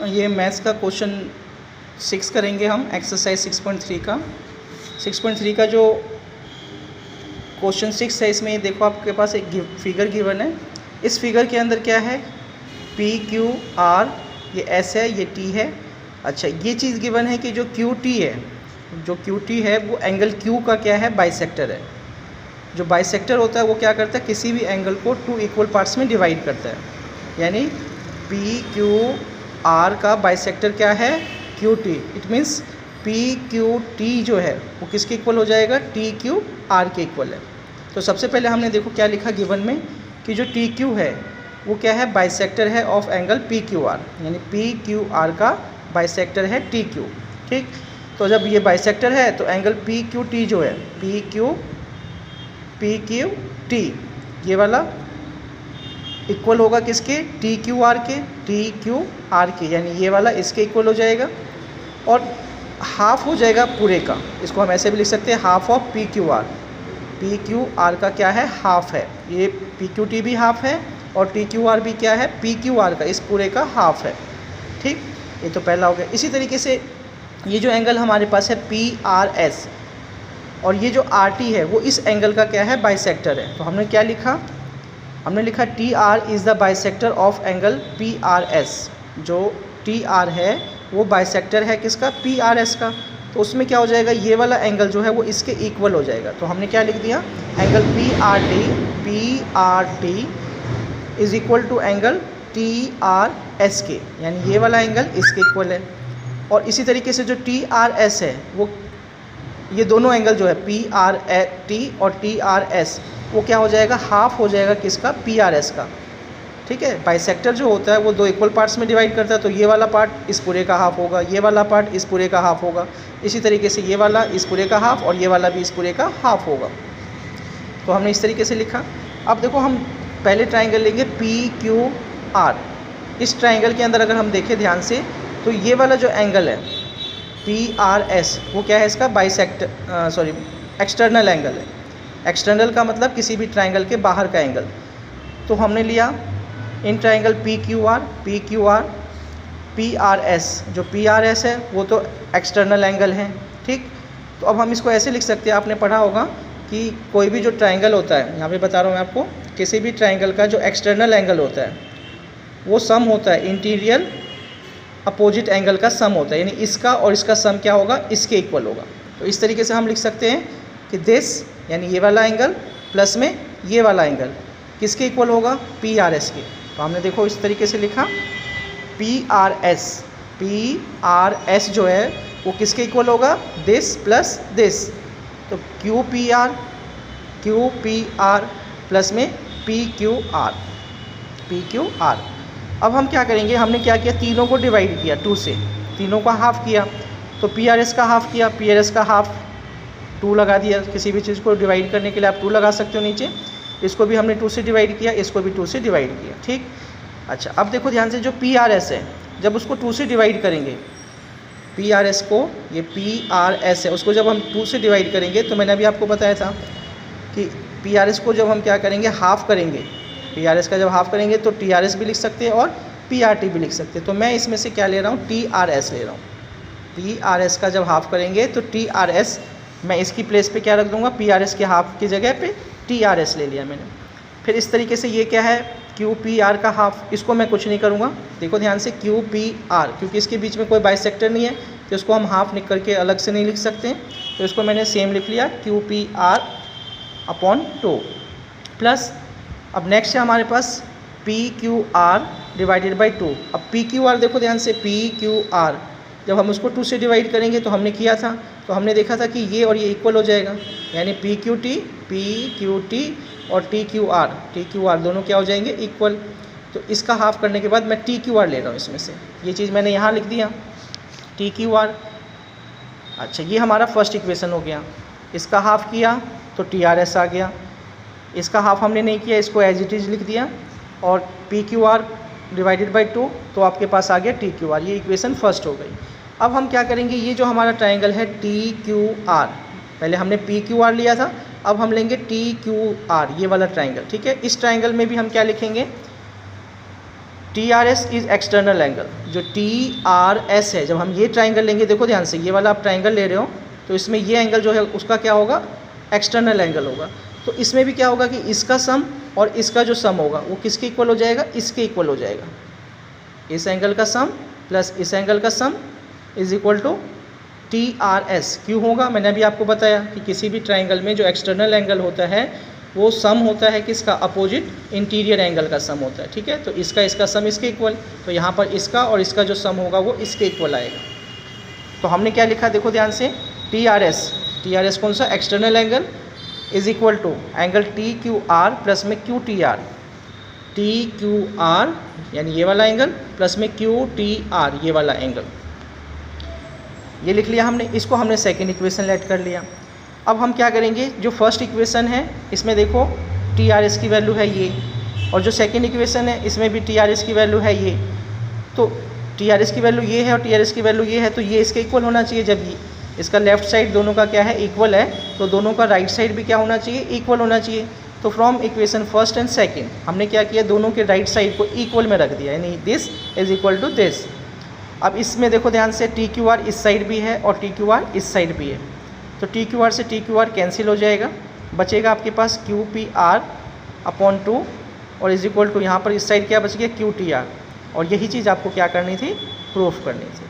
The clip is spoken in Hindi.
ये मैथ्स का क्वेश्चन 6 करेंगे हम, एक्सरसाइज 6.3 का। 6.3 का जो क्वेश्चन 6 है, इसमें देखो आपके पास एक फिगर गिवन है। इस फिगर के अंदर क्या है, पी क्यू आर, ये एस है, ये टी है। अच्छा, ये चीज़ गिवन है कि जो क्यू टी है, जो क्यू टी है वो एंगल क्यू का क्या है, बाइसेक्टर है। जो बाइसेक्टर होता है वो क्या करता है, किसी भी एंगल को 2 इक्वल पार्ट्स में डिवाइड करता है। यानी पी क्यू आर का बाइसेक्टर क्या है, Q T. It means P Q T जो है वो किसके इक्वल हो जाएगा, टी क्यू आर के इक्वल है। तो सबसे पहले हमने देखो क्या लिखा गिवन में कि जो टी क्यू है वो क्या है, बाइसेक्टर है of angle P Q are. यानी पी क्यू आर का बाइसेक्टर है टी क्यू। ठीक, तो जब ये बाइसेक्टर है तो एंगल पी क्यू टी जो है, पी क्यू टी, ये वाला इक्वल होगा किसके, टी क्यू आर के, टी क्यू आर के। यानी ये वाला इसके इक्वल हो जाएगा और हाफ हो जाएगा पूरे का। इसको हम ऐसे भी लिख सकते हैं, half of P Q are. P Q are का क्या है, हाफ है। ये पी क्यू टी भी हाफ है और टी क्यू आर भी क्या है, पी क्यू आर का इस पूरे का हाफ है। ठीक, ये तो पहला हो गया। इसी तरीके से ये जो एंगल हमारे पास है पी आर एस, और ये जो आर टी है वो इस एंगल का क्या है, बाइसेक्टर है। तो हमने क्या लिखा, हमने लिखा T R is the bisector of angle P R S. जो टी आर है वो बाइसेक्टर है किसका, पी आर एस का। तो उसमें क्या हो जाएगा, ये वाला एंगल जो है वो इसके इक्वल हो जाएगा। तो हमने क्या लिख दिया, angle P R T is equal to angle T R S के। यानी ये वाला एंगल इसके इक्वल है। और इसी तरीके से जो टी आर एस है वो, ये दोनों एंगल जो है पी आर टी और टी आर एस, वो क्या हो जाएगा, हाफ हो जाएगा किसका, पी आर एस का। ठीक है, बाइसेक्टर जो होता है वो 2 इक्वल पार्ट्स में डिवाइड करता है। तो ये वाला पार्ट इस पूरे का हाफ होगा, ये वाला पार्ट इस पूरे का हाफ होगा। इसी तरीके से ये वाला इस पूरे का हाफ और ये वाला भी इस पूरे का हाफ होगा। तो हमने इस तरीके से लिखा। अब देखो हम पहले ट्राइंगल लेंगे पी क्यू आर। इस ट्राइंगल के अंदर अगर हम देखें ध्यान से तो ये वाला जो एंगल है पी आर एस वो क्या है, इसका एक्सटर्नल एंगल है। एक्सटर्नल का मतलब किसी भी ट्राइंगल के बाहर का एंगल। तो हमने लिया in triangle P Q are, P R S. जो पी आर एस है वो तो एक्सटर्नल एंगल है। ठीक, तो अब हम इसको ऐसे लिख सकते हैं, आपने पढ़ा होगा कि कोई भी जो ट्राइंगल होता है, यहाँ पे बता रहा हूँ मैं आपको, किसी भी ट्राइंगल का जो एक्सटर्नल एंगल होता है वो सम होता है, इंटीरियर अपोजिट एंगल का सम होता है। यानी इसका और इसका सम क्या होगा, इसके इक्वल होगा। तो इस तरीके से हम लिख सकते हैं कि दिस, यानी ये वाला एंगल प्लस में ये वाला एंगल किसके इक्वल होगा, पी आर एस के। तो हमने देखो इस तरीके से लिखा, पी आर एस जो है वो किसके इक्वल होगा, दिस प्लस दिस। तो क्यू पी आर प्लस में पी क्यू आर। अब हम क्या करेंगे, हमने क्या किया, तीनों को डिवाइड किया 2 से, तीनों का हाफ किया। तो पी आर एस का हाफ किया, पी आर एस का हाफ 2 लगा दिया। किसी भी चीज़ को डिवाइड करने के लिए आप 2 लगा सकते हो नीचे। इसको भी हमने 2 से डिवाइड किया, इसको भी 2 से डिवाइड किया। ठीक, अच्छा अब देखो ध्यान से, जो पी आर एस है जब उसको 2 से डिवाइड करेंगे, पी आर एस को, ये पी आर एस है उसको जब हम 2 से डिवाइड करेंगे, तो मैंने अभी आपको बताया था कि पी आर एस को जब हम क्या करेंगे, हाफ़ करेंगे। पी आर एस का जब हाफ़ करेंगे तो टी आर एस भी लिख सकते हैं और पी आर टी भी लिख सकते हैं। तो मैं इसमें से क्या ले रहा हूँ, टी आर एस ले रहा हूँ। पी आर एस का जब हाफ़ करेंगे तो टी आर एस, मैं इसकी प्लेस पे क्या रख दूँगा, पी आर एस के हाफ़ की जगह पे टी आर एस ले लिया मैंने। फिर इस तरीके से ये क्या है, क्यू पी आर का हाफ़, इसको मैं कुछ नहीं करूँगा। देखो ध्यान से, क्यू पी आर, क्योंकि इसके बीच में कोई बाइसेक्टर नहीं है तो इसको हम हाफ़ निकल के अलग से नहीं लिख सकते। तो इसको मैंने सेम लिख लिया, Q P R upon 2 plus, अब नेक्स्ट है हमारे पास P Q R divided by 2। अब पी क्यू आर देखो ध्यान से, पी क्यू आर जब हम उसको 2 से डिवाइड करेंगे तो हमने किया था, तो हमने देखा था कि ये और ये इक्वल हो जाएगा। यानी पी क्यू टी और टी क्यू आर दोनों क्या हो जाएंगे, इक्वल। तो इसका हाफ़ करने के बाद मैं टी क्यू आर ले रहा हूँ इसमें से, ये चीज़ मैंने यहाँ लिख दिया, टी क्यू आर। अच्छा, ये हमारा फर्स्ट इक्वेशन हो गया। इसका हाफ़ किया तो टी आर एस आ गया। इसका हाफ़ हमने नहीं किया, इसको एज इट इज़ लिख दिया और P Q R divided by 2, तो आपके पास आ गया टी क्यू आर। ये इक्वेशन फर्स्ट हो गई। अब हम क्या करेंगे, ये जो हमारा ट्राइंगल है टी क्यू आर, पहले हमने पी क्यू आर लिया था, अब हम लेंगे टी क्यू आर, ये वाला ट्राइंगल। ठीक है, इस ट्राइंगल में भी हम क्या लिखेंगे, TRS इज एक्सटर्नल एंगल। जो TRS है, जब हम ये ट्राइंगल लेंगे, देखो ध्यान से, ये वाला आप ट्राइंगल ले रहे हो तो इसमें ये एंगल जो है उसका क्या होगा, एक्सटर्नल एंगल होगा। तो इसमें भी क्या होगा कि इसका सम और इसका जो सम होगा वो किसके इक्वल हो जाएगा, इसके इक्वल हो जाएगा। इस एंगल का सम प्लस इस एंगल का sum is equal to TRS। क्यों होगा, मैंने अभी आपको बताया कि किसी भी ट्राइंगल में जो एक्सटर्नल एंगल होता है वो सम होता है किसका, अपोजिट इंटीरियर एंगल का सम होता है। ठीक है, तो इसका सम इसके इक्वल, तो यहाँ पर इसका और इसका जो सम होगा वो इसके इक्वल आएगा। तो हमने क्या लिखा, देखो ध्यान से, TRS कौन सा, external angle, is equal to angle TQR plus में QTR। TQR यानी ये वाला एंगल प्लस में QTR ये वाला एंगल, ये लिख लिया हमने। इसको हमने सेकेंड इक्वेशन लेट कर लिया। अब हम क्या करेंगे, जो फर्स्ट इक्वेशन है इसमें देखो TRS की वैल्यू है ये, और जो सेकेंड इक्वेशन है इसमें भी TRS की वैल्यू है ये। तो TRS की वैल्यू ये है और TRS की वैल्यू ये है, तो ये इसके इक्वल होना चाहिए। जब ये इसका लेफ्ट साइड दोनों का क्या है, इक्वल है, तो दोनों का राइट साइड भी क्या होना चाहिए, इक्वल होना चाहिए। तो from equation first and second हमने क्या किया, दोनों के राइट साइड को इक्वल में रख दिया, यानी this is equal to this. अब इसमें देखो ध्यान से, TQR इस साइड भी है और TQR इस साइड भी है, तो TQR से TQR कैंसिल हो जाएगा, बचेगा आपके पास QPR अपॉन 2 और इज इक्वल टू यहाँ पर इस साइड क्या बच गया, QTR। और यही चीज़ आपको क्या करनी थी, प्रूफ करनी थी।